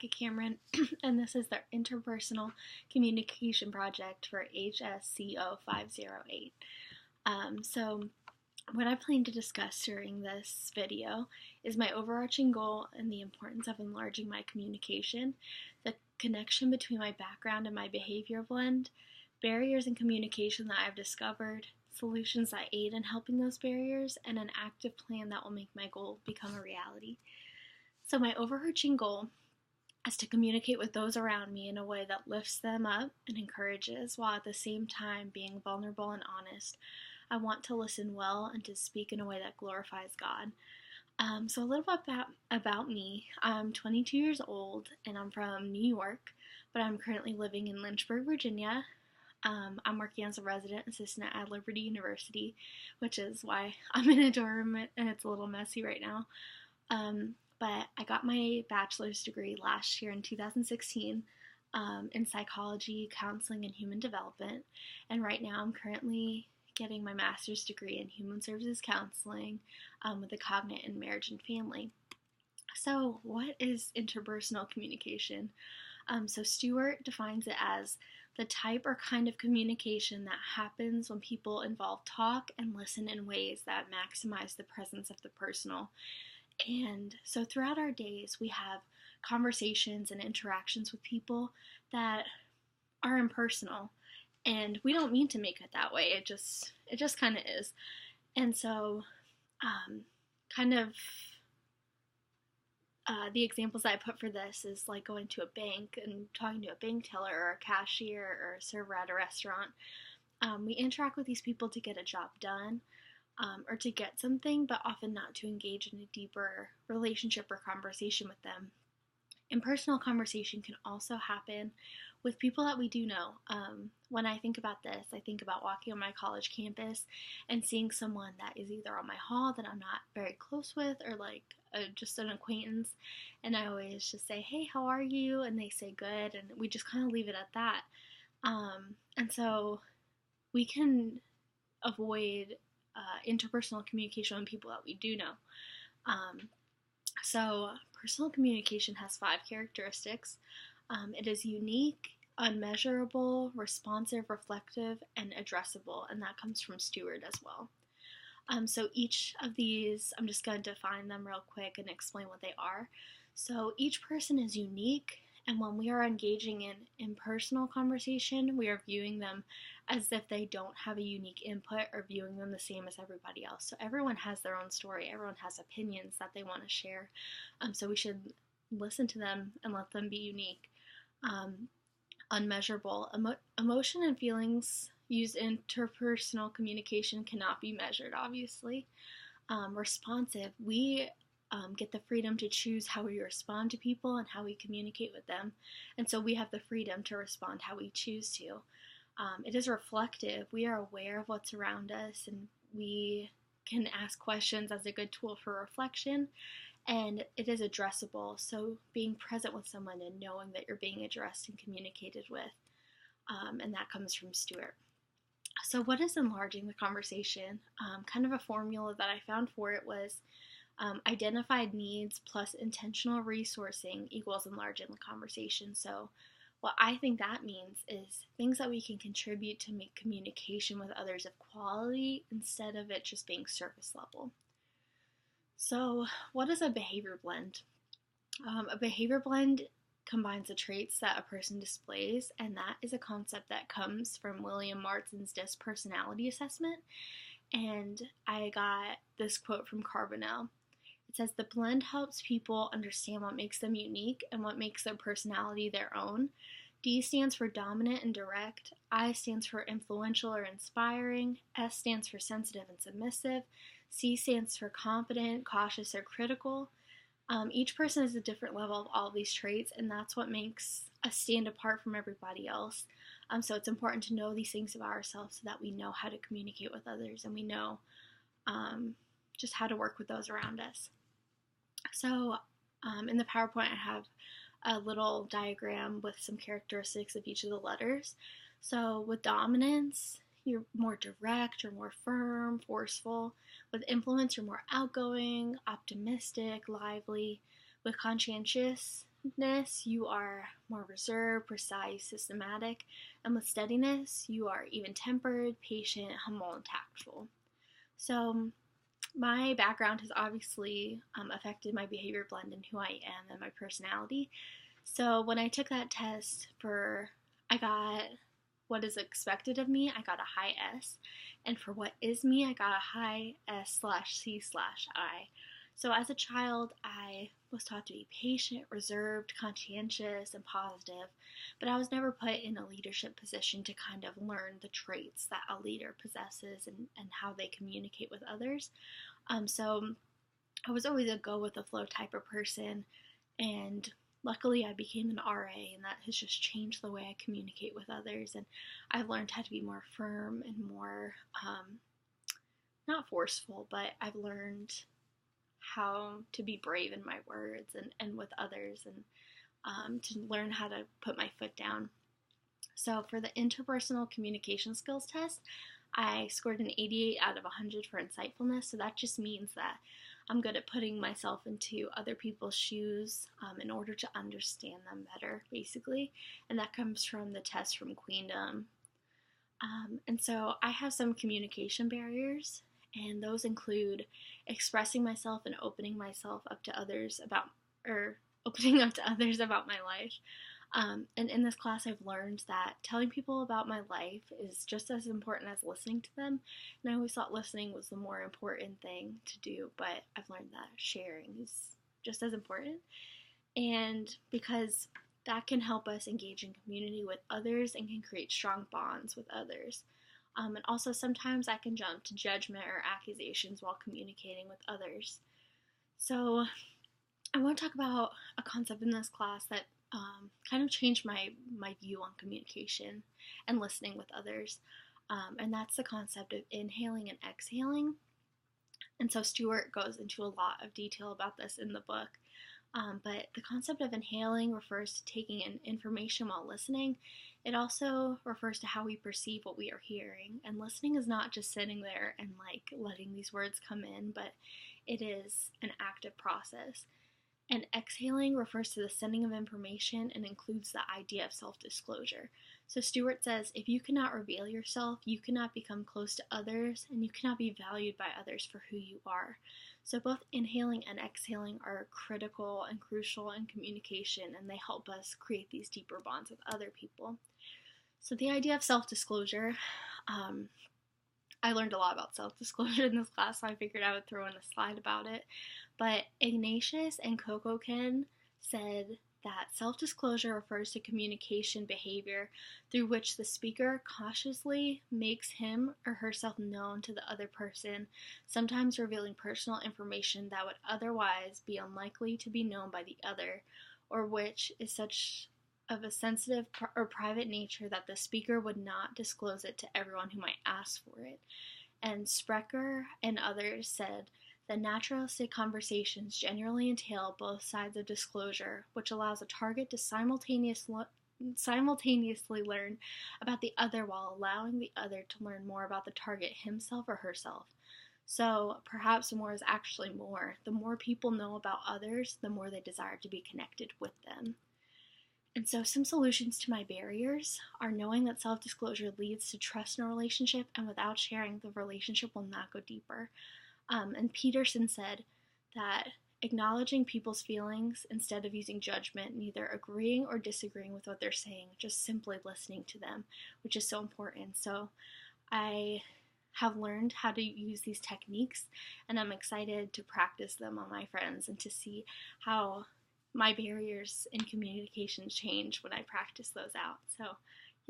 Cameron, and this is the Interpersonal Communication Project for HSCO 508. So, what I plan to discuss during this video is my overarching goal and the importance of enlarging my communication, the connection between my background and my behavior blend, barriers in communication that I've discovered, solutions that aid in helping those barriers, and an active plan that will make my goal become a reality. So, my overarching goal is to communicate with those around me in a way that lifts them up and encourages, while at the same time being vulnerable and honest. I want to listen well and to speak in a way that glorifies God. So a little bit about me. I'm 22 years old and I'm from New York, but I'm currently living in Lynchburg, Virginia. I'm working as a resident assistant at Liberty University, which is why I'm in a dorm and it's a little messy right now. But I got my bachelor's degree last year in 2016 in psychology, counseling, and human development. And right now I'm currently getting my master's degree in human services counseling with a cognate in marriage and family. So what is interpersonal communication? So Stewart defines it as the type or kind of communication that happens when people involved talk and listen in ways that maximize the presence of the personal. And so throughout our days, we have conversations and interactions with people that are impersonal. And we don't mean to make it that way. It just kind of is. And so the examples that I put for this is like going to a bank and talking to a bank teller or a cashier or a server at a restaurant. We interact with these people to get a job done. Or to get something, but often not to engage in a deeper relationship or conversation with them. Impersonal conversation can also happen with people that we do know. When I think about this, I think about walking on my college campus and seeing someone that is either on my hall that I'm not very close with or just an acquaintance, and I always just say, hey, how are you? And they say good, and we just kind of leave it at that. And so we can avoid interpersonal communication with people that we do know. So personal communication has 5 characteristics. It is unique, unmeasurable, responsive, reflective, and addressable, and that comes from Stewart as well. So each of these, I'm just going to define them real quick and explain what they are. So each person is unique, and when we are engaging in impersonal conversation, we are viewing them as if they don't have a unique input or viewing them the same as everybody else. So everyone has their own story. Everyone has opinions that they want to share. So we should listen to them and let them be unique. Unmeasurable. Emotion and feelings used in interpersonal communication cannot be measured, obviously. Responsive. We get the freedom to choose how we respond to people and how we communicate with them. And so we have the freedom to respond how we choose to. It is reflective. We are aware of what's around us, and we can ask questions as a good tool for reflection. And it is addressable. So being present with someone and knowing that you're being addressed and communicated with. And that comes from Stewart. So what is enlarging the conversation? Kind of a formula that I found for it was identified needs plus intentional resourcing equals enlarging the conversation. So what I think that means is things that we can contribute to make communication with others of quality instead of it just being surface level. So what is a behavior blend? A behavior blend combines the traits that a person displays, and that is a concept that comes from William Martin's DISC personality assessment. And I got this quote from Carbonell. It says, the blend helps people understand what makes them unique and what makes their personality their own. D stands for dominant and direct. I stands for influential or inspiring. S stands for sensitive and submissive. C stands for confident, cautious, or critical. Each person has a different level of all of these traits, and that's what makes us stand apart from everybody else. So it's important to know these things about ourselves so that we know how to communicate with others and we know just how to work with those around us. So in the PowerPoint, I have a little diagram with some characteristics of each of the letters. So with dominance, you're more direct, you're more firm, forceful. With influence, you're more outgoing, optimistic, lively. With conscientiousness, calmness, you are more reserved, precise, systematic, and with steadiness, you are even-tempered, patient, humble, and tactful. So my background has obviously affected my behavior blend in who I am and my personality. So when I took that test I got what is expected of me, I got a high S. And for what is me, I got a high S/C/I. So as a child, I was taught to be patient, reserved, conscientious, and positive, but I was never put in a leadership position to kind of learn the traits that a leader possesses and how they communicate with others. So I was always a go with the flow type of person, and luckily I became an RA, and that has just changed the way I communicate with others, and I've learned how to be more firm and more, not forceful, but I've learned how to be brave in my words and with others, and to learn how to put my foot down. So for the interpersonal communication skills test, I scored an 88 out of 100 for insightfulness, so that just means that I'm good at putting myself into other people's shoes in order to understand them better, basically, and that comes from the test from Queendom. And so I have some communication barriers, and those include expressing myself and opening up to others about my life. And in this class, I've learned that telling people about my life is just as important as listening to them. And I always thought listening was the more important thing to do, but I've learned that sharing is just as important. And because that can help us engage in community with others and can create strong bonds with others. And also sometimes I can jump to judgment or accusations while communicating with others. So I want to talk about a concept in this class that kind of changed my view on communication and listening with others. And that's the concept of inhaling and exhaling. And so Stuart goes into a lot of detail about this in the book. But the concept of inhaling refers to taking in information while listening. It also refers to how we perceive what we are hearing. And listening is not just sitting there and letting these words come in, but it is an active process. And exhaling refers to the sending of information and includes the idea of self-disclosure. So Stuart says, if you cannot reveal yourself, you cannot become close to others, and you cannot be valued by others for who you are. So both inhaling and exhaling are critical and crucial in communication, and they help us create these deeper bonds with other people. So the idea of self-disclosure, I learned a lot about self-disclosure in this class, so I figured I would throw in a slide about it. But Ignatius and Kokokin said that self-disclosure refers to communication behavior through which the speaker cautiously makes him or herself known to the other person, sometimes revealing personal information that would otherwise be unlikely to be known by the other, or which is such of a sensitive or private nature that the speaker would not disclose it to everyone who might ask for it. And Sprecher and others said that naturalistic conversations generally entail both sides of disclosure, which allows a target to simultaneously learn about the other while allowing the other to learn more about the target himself or herself. So perhaps more is actually more. The more people know about others, the more they desire to be connected with them. And so some solutions to my barriers are knowing that self-disclosure leads to trust in a relationship, and without sharing, the relationship will not go deeper. And Peterson said that acknowledging people's feelings instead of using judgment, neither agreeing or disagreeing with what they're saying, just simply listening to them, which is so important. So I have learned how to use these techniques, and I'm excited to practice them on my friends and to see how my barriers in communication change when I practice those out. So